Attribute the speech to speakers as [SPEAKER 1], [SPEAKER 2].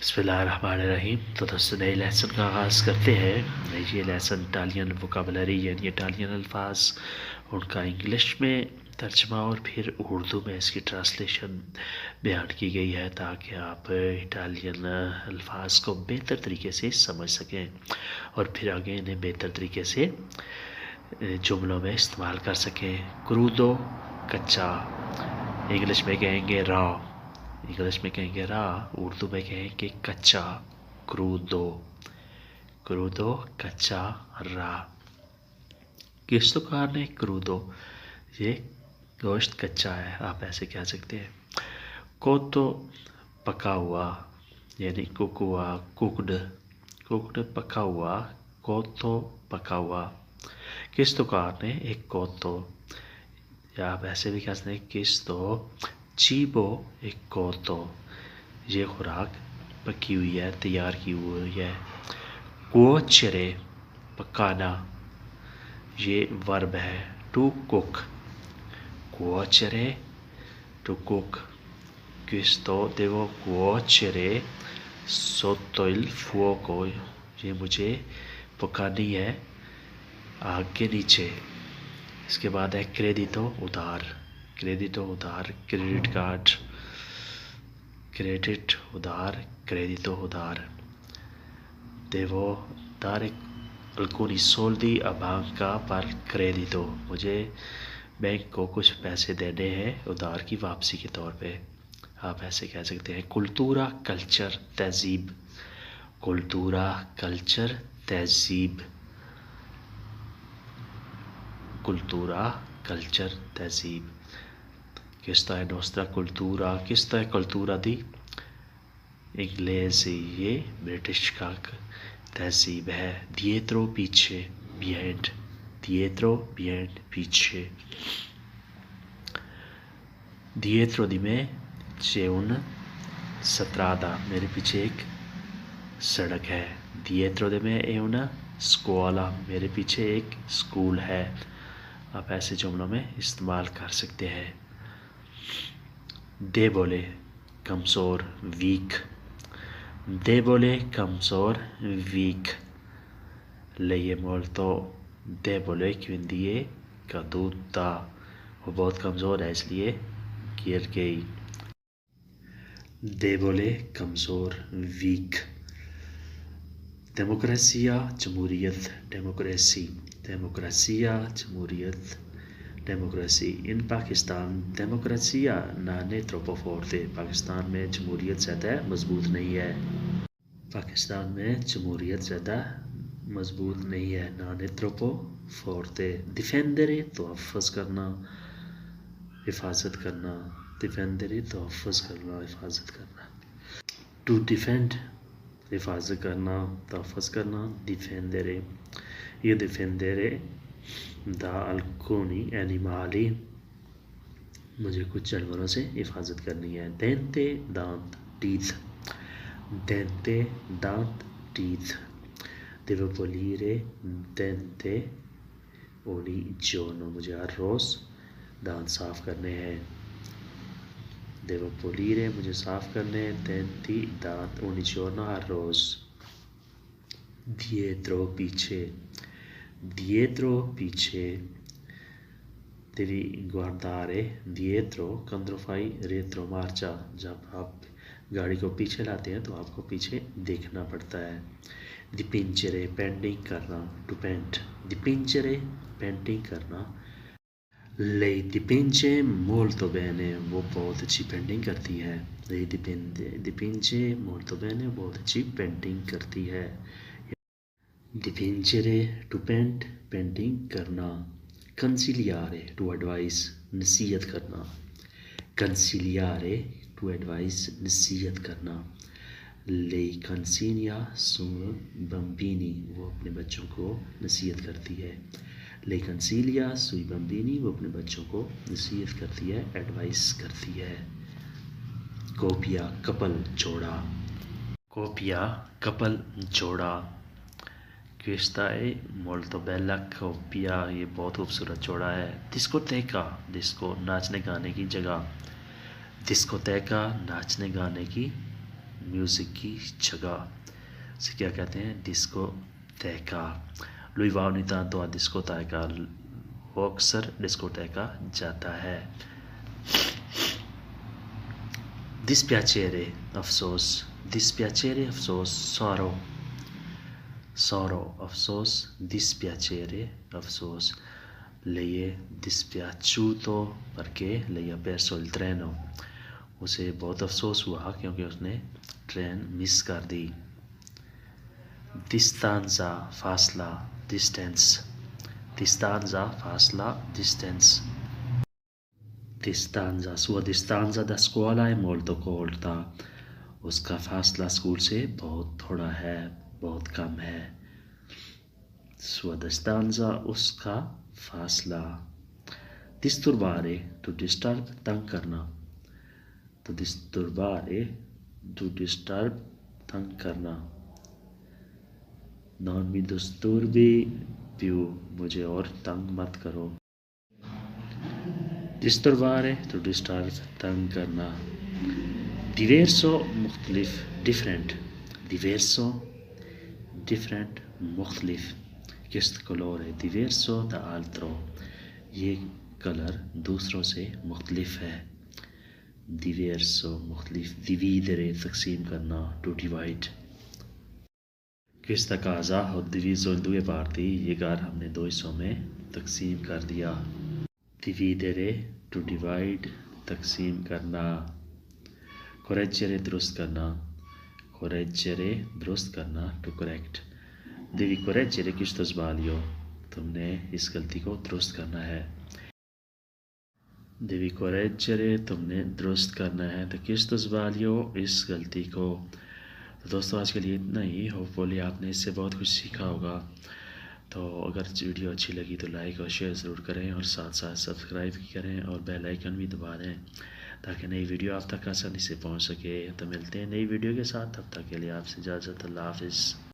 [SPEAKER 1] बिस्मिल्लाहिर्रहमानिर्रहीम। तो दोस्तों नए लेसन का आगाज़ करते हैं। ये लेसन इटालियन वोकाबलरी यानी इटालियन अल्फाज उनका इंग्लिश में तर्जमा और फिर उर्दू में इसकी ट्रांसलेशन बयान की गई है ताकि आप इटालियन अल्फाज को बेहतर तरीके से समझ सकें और फिर आगे इन्हें बेहतर तरीके से जुमलों में इस्तेमाल कर सकें। क्रूदो कच्चा, इंग्लिश में कहेंगे रॉ, इंग्लिश में कहेंगे रा, उर्दू में कहेंगे कच्चा। क्रूदो, क्रूदो कच्चा रा। किस दुकान है क्रूदो, ये गोश्त कच्चा है, आप ऐसे कह सकते हैं। कोतो पका हुआ यानी कुक हुआ, कुकड, कुकड पका हुआ, कोतो पका हुआ। किस दुकान है एक कोतो, या आप ऐसे भी कह सकते हैं किस तो चीबो एक कोतो, ये खुराक पकी हुई है, तैयार की हुई है। कुओचरे पकाना, ये वर्ब है, टू कुक। कुओचरे टू कुक। क्विस्तो देवो कुओचरे sotto il fuoco, ये मुझे पकानी है आग के नीचे। इसके बाद है क्रेडितो उधार, क्रेडितो उधार, क्रेडिट कार्ड, क्रेडिट उधार, क्रेडितो उधार। देवो dare alcuni soldi a banca per credito, मुझे बैंक को कुछ पैसे देने हैं उधार की वापसी के तौर पे, आप ऐसे कह सकते हैं। कुल्तूरा कल्चर तहजीब, कुल्तूरा कल्चर तहजीब, कुल्तूरा कल्चर तहजीब। Questa è nostra cultura, questa è cultura di English, ये ब्रिटिश का तहजीब है। dietro पीछे, behind, dietro behind पीछे। dietro di me c'è un strada, मेरे पीछे एक सड़क है। dietro di me è una scuola, मेरे पीछे एक स्कूल है, आप ऐसे जुमलों में इस्तेमाल कर सकते हैं। debole कमज़ोर, वीक, debole कमज़ोर, week. lei è molto debole quindi è caduta, वो बहुत कमज़ोर है इसलिए गिर गई। debole कमज़ोर, वीक। डेमोक्रेसिया जमहूरियत, डेमोक्रेसी, डेमोक्रेसिया जमहूरियत, डेमोक्रेसी। इन पाकिस्तान डेमोक्रेसिया non è troppo forte, पाकिस्तान में जमहूरियत ज़्यादा मजबूत नहीं है, पाकिस्तान में जमहूरियत ज़्यादा मजबूत नहीं है। non è troppo forte। डिफेंडरे तहफ़्फ़ुज़ करना, हिफाजत करना, डिफेंडरे तहफ़्फ़ुज़ करना, हिफाजत करना। टू डिफेंड हिफाजत करना, तहफ़्फ़ुज़ करना, डिफेंडरे। ये डिफेंडरे दा alcuni animali, मुझे कुछ जानवरों से हिफाजत करनी है। डेंटे दांत, टीथ, डेंटे दांत, teeth. devo pulire dente ogni giorno, मुझे हर रोज़ दांत साफ़ करने हैं। devo pulire मुझे साफ़ करने हैं, denti दांत, ogni giorno हर रोज़। dietro पीछे, dietro पीछे। devi guardare dietro quando fai retromarcia, जब आप गाड़ी को पीछे लाते हैं तो आपको पीछे देखना पड़ता है। dipingere पेंटिंग करना, टू पेंट, dipingere पेंटिंग करना। lei dipinge molto bene, वो बहुत अच्छी पेंटिंग करती है। lei dipinge molto bene, बहुत अच्छी पेंटिंग करती है। dipingere टू पेंट, पेंटिंग करना। consigliare टू एडवाइस, नसीहत करना, consigliare टू एडवाइस, नसीहत करना। lei consiglia sui bambini, वो अपने बच्चों को नसीहत करती है। lei consiglia sui bambini, वो अपने बच्चों को नसीहत करती है, एडवाइस करती है। कोपिया कपल, जोड़ा, कोपिया कपल, जोड़ा। questa è molto bella coppia, ये बहुत खूबसूरत जोड़ा है। discoteca, डिस्को नाचने गाने की जगह, discoteca नाचने गाने की म्यूज़िक की जगह से क्या कहते हैं, डिस्कोटेका। लुई va ogni tanto a discoteca, वो अक्सर डिस्कोटेका जाता है। dispiacere अफसोस, dispiacere अफसोस, sorrow, sorrow अफसोस, dispiacere अफसोस। lei è dispiaciuto perché lei ha perso il treno, उसे बहुत अफसोस हुआ क्योंकि उसने ट्रेन मिस कर दी। distanza फासला, distance, distanza फासला, distance। distanza, sua distanza da scuola è molto corta, उसका फासला स्कूल से बहुत थोड़ा है, बहुत कम है। sua distanza उसका फासला। disturbare to disturb तंग करना, तो disturbare to disturb तंग करना। non mi disturbi più, मुझे और तंग मत करो। disturbare to disturb तंग करना। diverso मुख्तलिफ different, diverso different मुख्तलिफ। questo colore diverso da altro, ये कलर दूसरों से मुख्तलिफ है। diverso मुख्तलिफ। dividere तकसीम करना, to divide। questa casa ho diviso in due parti, ये घर हमने दो हिस्सों में तकसीम कर दिया। dividere to divide तकसीम करना। correggere दुरुस्त करना, correggere दुरुस्त करना, to correct। devi correggere questo sbaglio, तुमने इस गलती को दुरुस्त करना है। devi correggere तुमने दुरुस्त करना है, तो questo sbaglio इस गलती को। तो दोस्तों आज के लिए इतना ही। होपफुली आपने इससे बहुत कुछ सीखा होगा। तो अगर वीडियो अच्छी लगी तो लाइक और शेयर ज़रूर करें और साथ साथ सब्सक्राइब करें और बेल आइकन भी दबा दें ताकि नई वीडियो आप तक आसानी से पहुंच सके। तो मिलते हैं नई वीडियो के साथ, तब तक के लिए आपसे इजाज़त। अल्लाह हाफ़िज़।